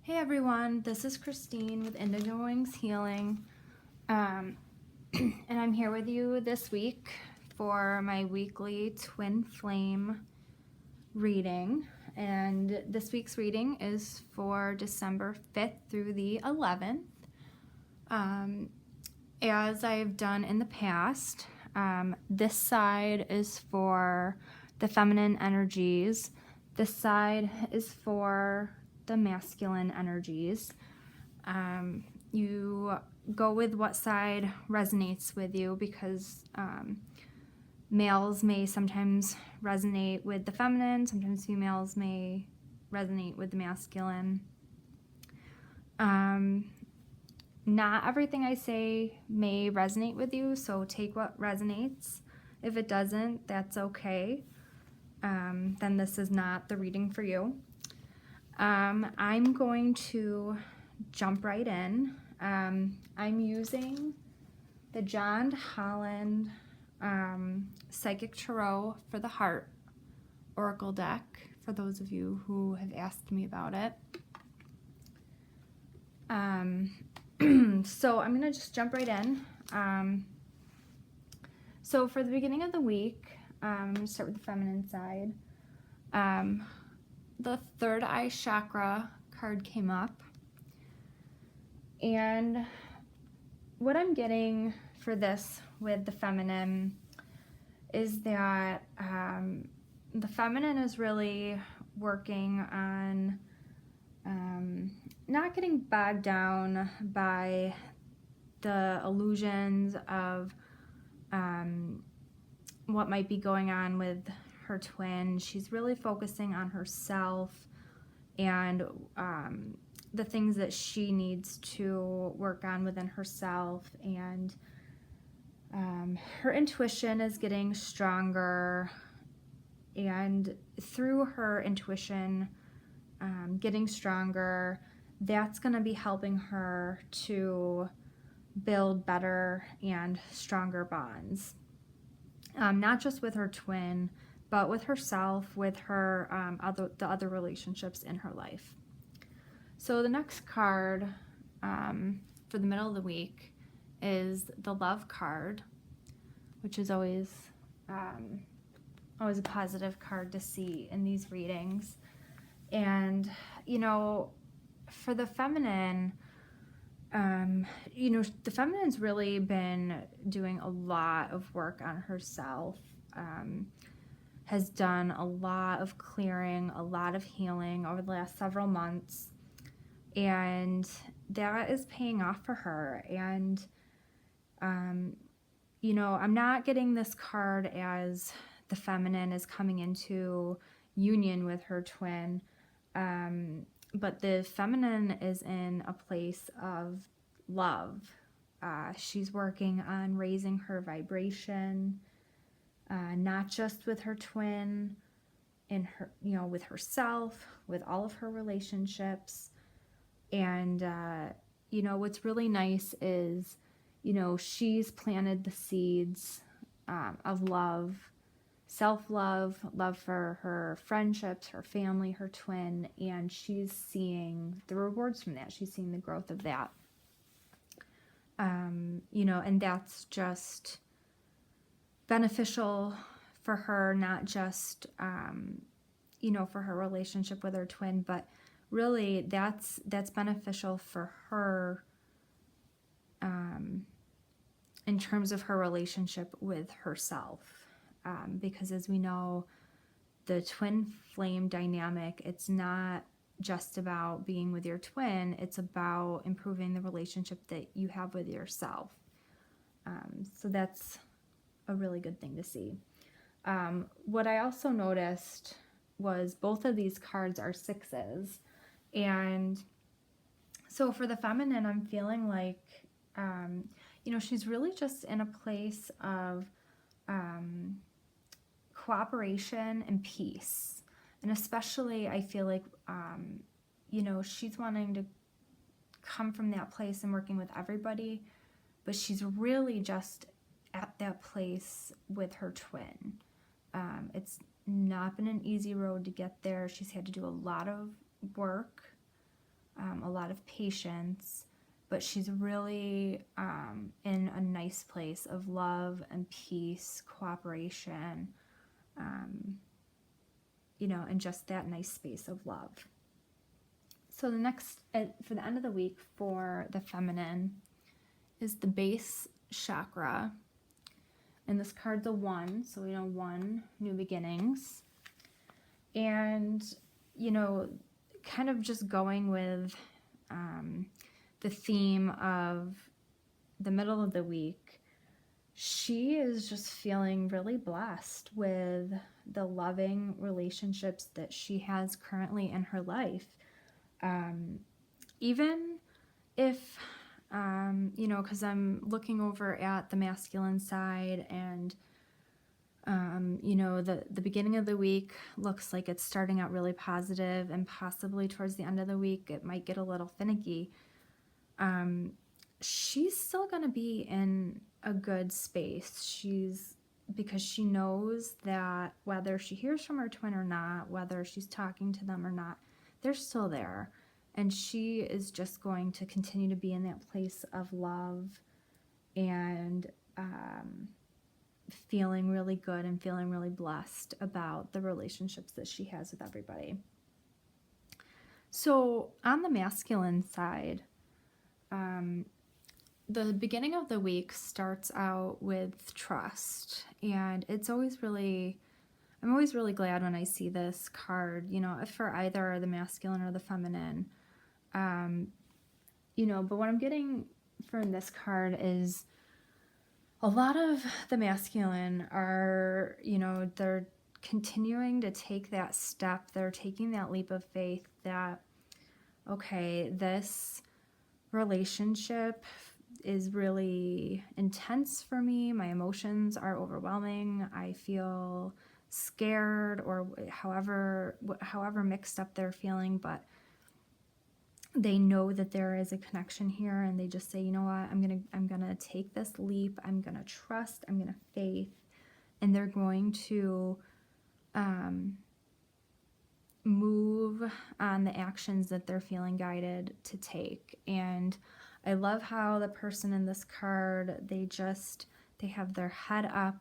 Hey everyone, this is Christine with Indigo Wings Healing, and I'm here with you this week for my weekly Twin Flame reading. And this week's reading is for December 5th through the 11th. As I've done in the past, this side is for the feminine energies. This side is for the masculine energies. You go with what side resonates with you because males may sometimes resonate with the feminine, sometimes females may resonate with the masculine. Not everything I say may resonate with you, so take what resonates. If it doesn't, that's okay. Then this is not the reading for you. I'm going to jump right in. I'm using the John Holland Psychic Tarot for the Heart Oracle deck, for those of you who have asked me about it. So I'm going to just jump right in. So for the beginning of the week, I'm going to start with the feminine side. The third eye chakra card came up. And what I'm getting for this with the feminine is that the feminine is really working on not getting bogged down by the illusions of what might be going on with her twin. She's really focusing on herself and the things that she needs to work on within herself, and her intuition is getting stronger, and through her intuition getting stronger, that's going to be helping her to build better and stronger bonds, not just with her twin, but with herself, with her the other relationships in her life. So the next card for the middle of the week is the Love card, which is always a positive card to see in these readings. And, you know, for the feminine, the feminine's really been doing a lot of work on herself, has done a lot of clearing, a lot of healing over the last several months. And that is paying off for her. And, I'm not getting this card as the feminine is coming into union with her twin. But the feminine is in a place of love. She's working on raising her vibration, not just with her twin, with herself, with all of her relationships. And, what's really nice is, she's planted the seeds of love, self-love, love for her friendships, her family, her twin, and she's seeing the rewards from that. She's seeing the growth of that. And that's just beneficial for her, not just, for her relationship with her twin, but really that's beneficial for her in terms of her relationship with herself. Because as we know, the twin flame dynamic, it's not just about being with your twin, it's about improving the relationship that you have with yourself. So that's a really good thing to see. What I also noticed was both of these cards are sixes. And so for the feminine, I'm feeling like, she's really just in a place of cooperation and peace. And especially I feel like, she's wanting to come from that place and working with everybody, but she's really just at that place with her twin. It's not been an easy road to get there. She's had to do a lot of work a lot of patience, but she's really in a nice place of love and peace, cooperation, and just that nice space of love. So the next, for the end of the week for the feminine, is the base chakra. And this card's a 1, so we know 1, new beginnings. And, kind of just going with the theme of the middle of the week, she is just feeling really blessed with the loving relationships that she has currently in her life. Even if, because I'm looking over at the masculine side, and, the beginning of the week looks like it's starting out really positive, and possibly towards the end of the week, it might get a little finicky. She's still going to be in a good space. Because she knows that whether she hears from her twin or not, whether she's talking to them or not, they're still there. And she is just going to continue to be in that place of love and feeling really good and feeling really blessed about the relationships that she has with everybody. So on the masculine side, the beginning of the week starts out with trust, and I'm always really glad when I see this card, for either the masculine or the feminine. But what I'm getting from this card is a lot of the masculine are, they're continuing to take that step. They're taking that leap of faith that, okay, this relationship is really intense for me. My emotions are overwhelming. I feel scared, or however mixed up they're feeling, but they know that there is a connection here, and they just say, you know what, I'm gonna take this leap. I'm gonna trust. I'm gonna faith, and they're going to move on the actions that they're feeling guided to take. And I love how the person in this card, they have their head up,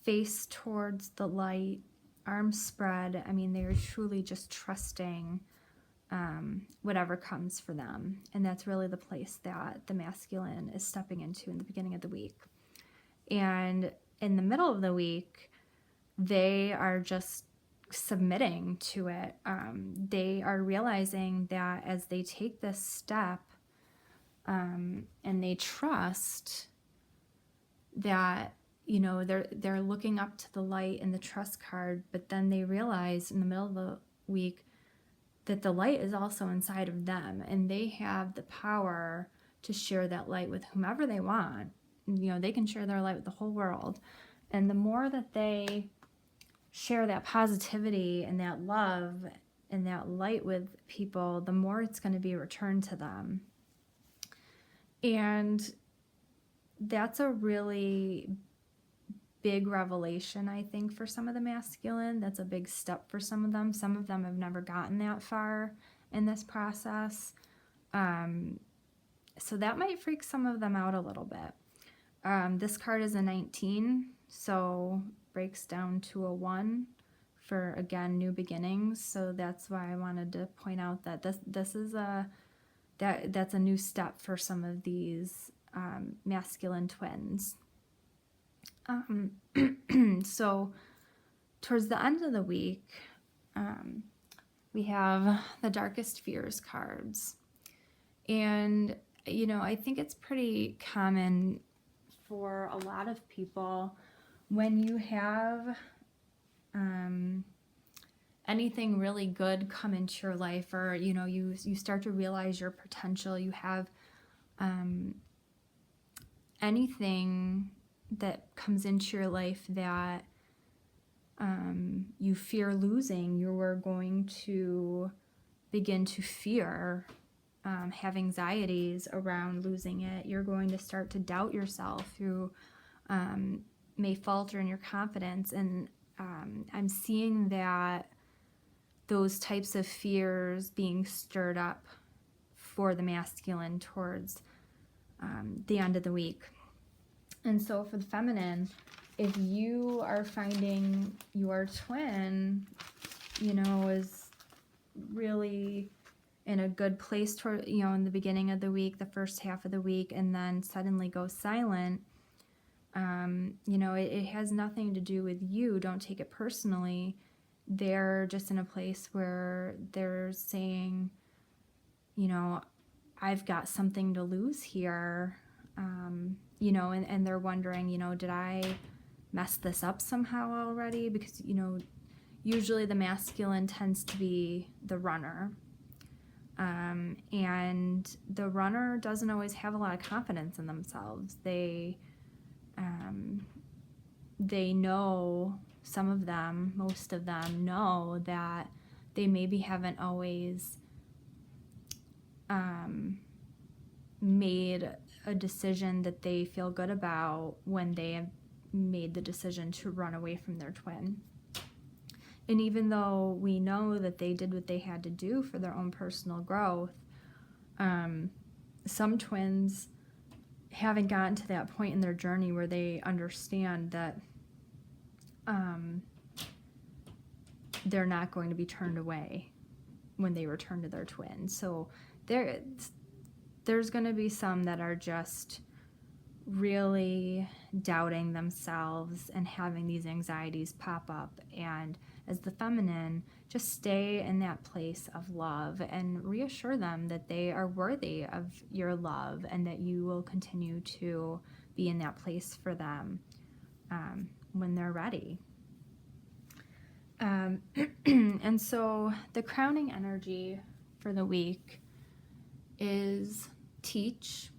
face towards the light, arms spread. I mean, they're truly just trusting whatever comes for them. And that's really the place that the masculine is stepping into in the beginning of the week. And in the middle of the week, they are just submitting to it. They are realizing that as they take this step, and they trust that, they're looking up to the light in the trust card, but then they realize in the middle of the week that the light is also inside of them, and they have the power to share that light with whomever they want. They can share their light with the whole world. And the more that they share that positivity and that love and that light with people, the more it's going to be returned to them. And that's a really big revelation, I think, for some of the masculine. That's a big step for some of them. Some of them have never gotten that far in this process. So that might freak some of them out a little bit. This card is a 19, so breaks down to a 1 for, again, new beginnings. So that's why I wanted to point out that this is that's a new step for some of these masculine twins. So towards the end of the week, we have the Darkest Fears cards. And, I think it's pretty common for a lot of people when you have anything really good come into your life, or, you start to realize your potential, you have anything that comes into your life that you fear losing, you're going to begin to fear, have anxieties around losing it. You're going to start to doubt yourself. You may falter in your confidence. And I'm seeing that those types of fears being stirred up for the masculine towards the end of the week. And so for the feminine, if you are finding your twin, is really in a good place toward, in the beginning of the week, the first half of the week, and then suddenly goes silent, it has nothing to do with you. Don't take it personally. They're just in a place where they're saying, I've got something to lose here, and they're wondering, did I mess this up somehow already? Because, usually the masculine tends to be the runner. And the runner doesn't always have a lot of confidence in themselves. They know, some of them, most of them know that they maybe haven't always made a decision that they feel good about when they have made the decision to run away from their twin. And even though we know that they did what they had to do for their own personal growth, some twins haven't gotten to that point in their journey where they understand that they're not going to be turned away when they return to their twin. So there's going to be some that are just really doubting themselves and having these anxieties pop up. And as the feminine, just stay in that place of love and reassure them that they are worthy of your love and that you will continue to be in that place for them when they're ready. And so the crowning energy for the week is teach.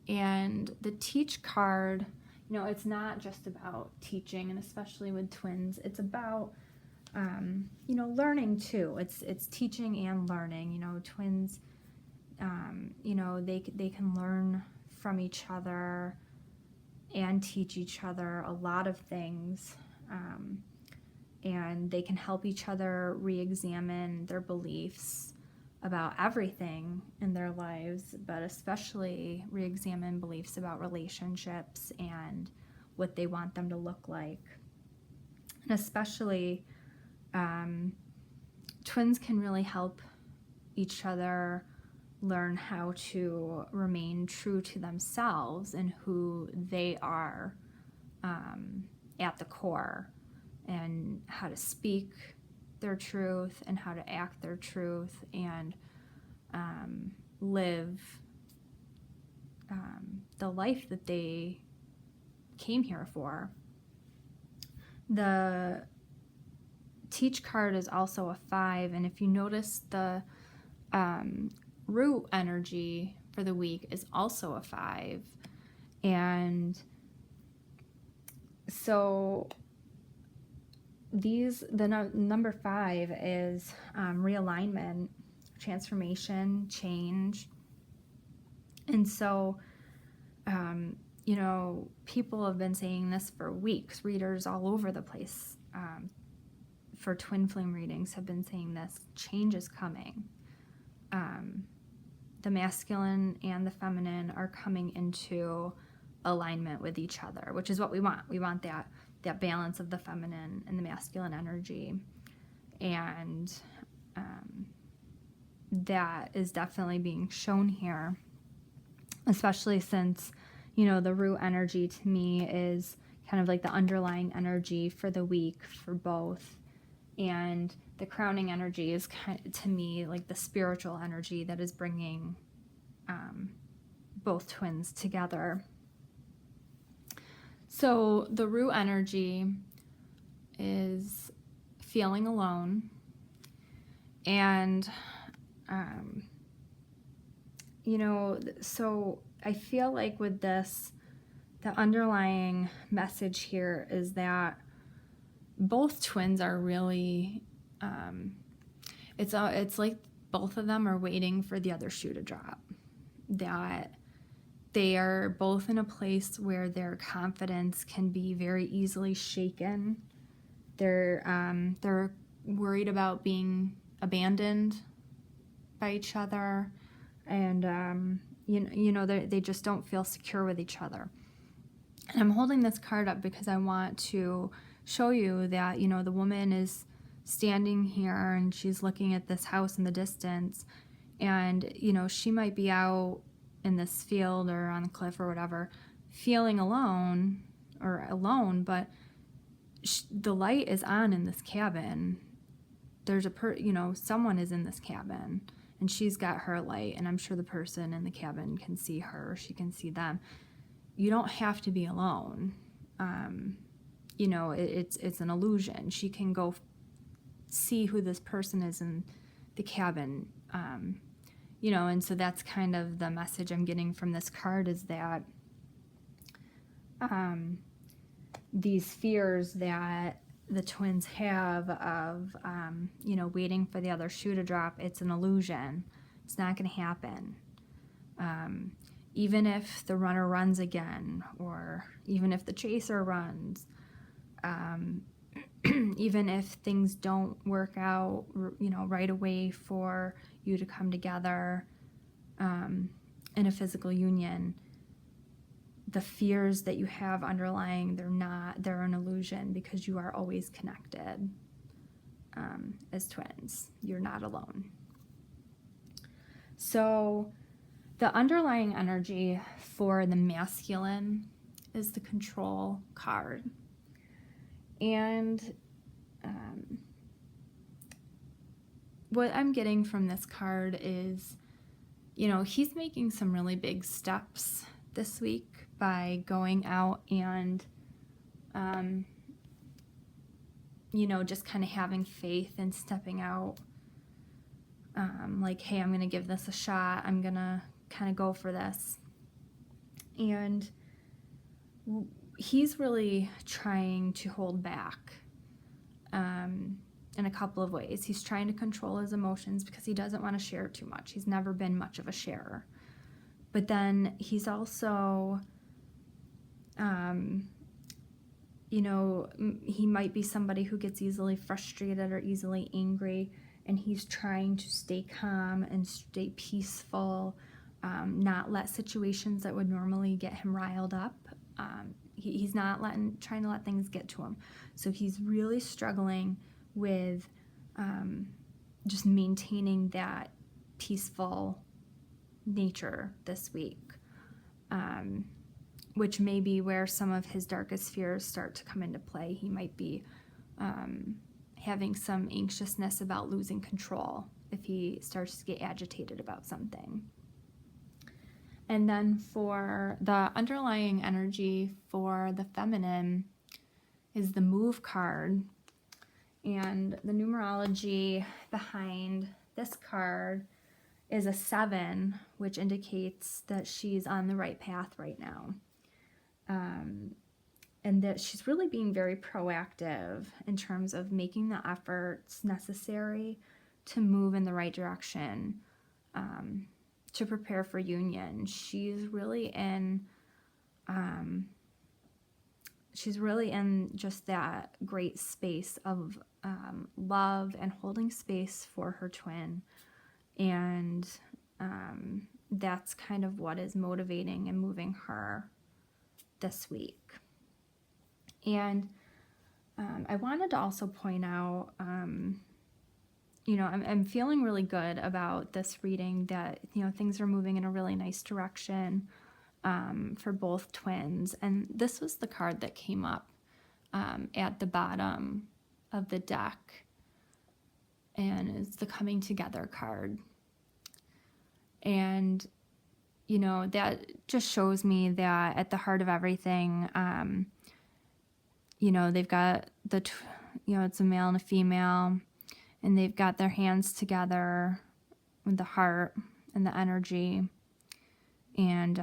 And the teach card, it's not just about teaching, and especially with twins, it's about, learning too. It's teaching and learning. Twins, they can learn from each other and teach each other a lot of things. And they can help each other re-examine their beliefs about everything in their lives, but especially re-examine beliefs about relationships and what they want them to look like. And especially, twins can really help each other learn how to remain true to themselves and who they are at the core, and how to speak their truth and how to act their truth and live the life that they came here for. The teach card is also a 5, and if you notice, the root energy for the week is also a 5. And so number 5 is realignment, transformation, change. And so, people have been saying this for weeks. Readers all over the place for twin flame readings have been saying this. Change is coming. The masculine and the feminine are coming into alignment with each other, which is what we want. We want that balance of the feminine and the masculine energy. And that is definitely being shown here, especially since, the root energy to me is kind of like the underlying energy for the week for both. And the crowning energy is kind of, to me, like the spiritual energy that is bringing both twins together. So the root energy is feeling alone. And, so I feel like with this, the underlying message here is that both twins are really, it's like both of them are waiting for the other shoe to drop. That they are both in a place where their confidence can be very easily shaken. They're worried about being abandoned by each other. And, they just don't feel secure with each other. And I'm holding this card up because I want to show you that, the woman is standing here and she's looking at this house in the distance. And, she might be out in this field or on the cliff or whatever, feeling alone, but the light is on in this cabin. There's someone is in this cabin and she's got her light, and I'm sure the person in the cabin can see her, or she can see them. You don't have to be alone. It's an illusion. She can go see who this person is in the cabin. And so that's kind of the message I'm getting from this card, is that these fears that the twins have of, waiting for the other shoe to drop, it's an illusion. It's not going to happen. Even if the runner runs again, or even if the chaser runs, even if things don't work out, right away for you to come together in a physical union, the fears that you have underlying, they're an illusion, because you are always connected as twins. You're not alone. So the underlying energy for the masculine is the Control card. And what I'm getting from this card is, he's making some really big steps this week by going out and, just kind of having faith and stepping out. Like, hey, I'm going to give this a shot. I'm going to kind of go for this. And he's really trying to hold back in a couple of ways. He's trying to control his emotions because he doesn't want to share too much. He's never been much of a sharer. But then he's also, he might be somebody who gets easily frustrated or easily angry, and he's trying to stay calm and stay peaceful, not let situations that would normally get him riled up. He's not trying to let things get to him. So he's really struggling with just maintaining that peaceful nature this week, which may be where some of his darkest fears start to come into play. He might be having some anxiousness about losing control if he starts to get agitated about something. And then for the underlying energy for the feminine is the Move card. And the numerology behind this card is a 7, which indicates that she's on the right path right now. And that she's really being very proactive in terms of making the efforts necessary to move in the right direction, to prepare for union. She's really in just that great space of love and holding space for her twin. And that's kind of what is motivating and moving her this week. And I wanted to also point out, I'm feeling really good about this reading, that, things are moving in a really nice direction for both twins. And this was the card that came up at the bottom of the deck, and it's the Coming Together card. And, that just shows me that at the heart of everything, they've got it's a male and a female, and they've got their hands together with the heart and the energy. And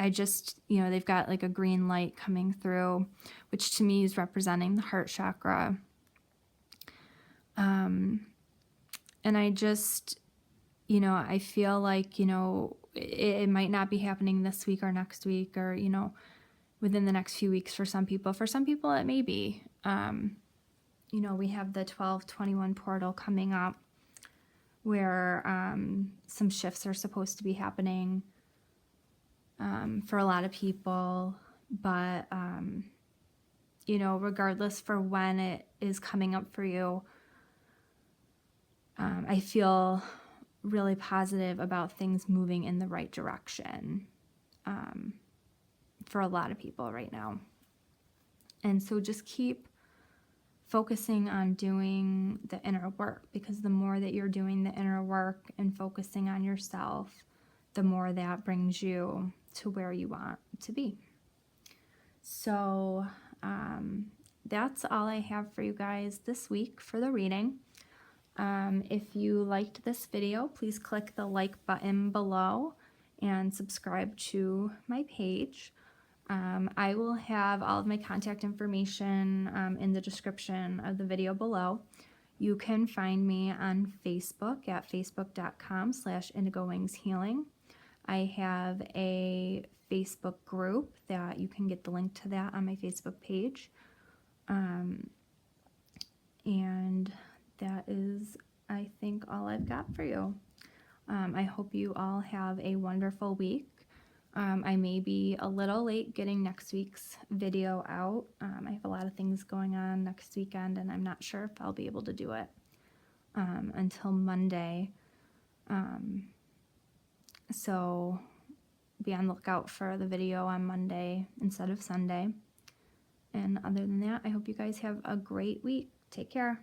I just, they've got like a green light coming through, which to me is representing the heart chakra. And I just, I feel like, it might not be happening this week or next week, or, within the next few weeks for some people. For some people, it may be. We have the 12/21 portal coming up, where some shifts are supposed to be happening for a lot of people. But, you know, regardless for when it is coming up for you, I feel really positive about things moving in the right direction for a lot of people right now. And so just keep focusing on doing the inner work, because the more that you're doing the inner work and focusing on yourself, the more that brings you to where you want to be. So that's all I have for you guys this week for the reading. If you liked this video, please click the like button below and subscribe to my page. I will have all of my contact information in the description of the video below. You can find me on Facebook at facebook.com/IndigoWingsHealing. I have a Facebook group that you can get the link to that on my Facebook page. And that is, I think, all I've got for you. I hope you all have a wonderful week. I may be a little late getting next week's video out. I have a lot of things going on next weekend, and I'm not sure if I'll be able to do it until Monday. So be on the lookout for the video on Monday instead of Sunday. And other than that, I hope you guys have a great week. Take care.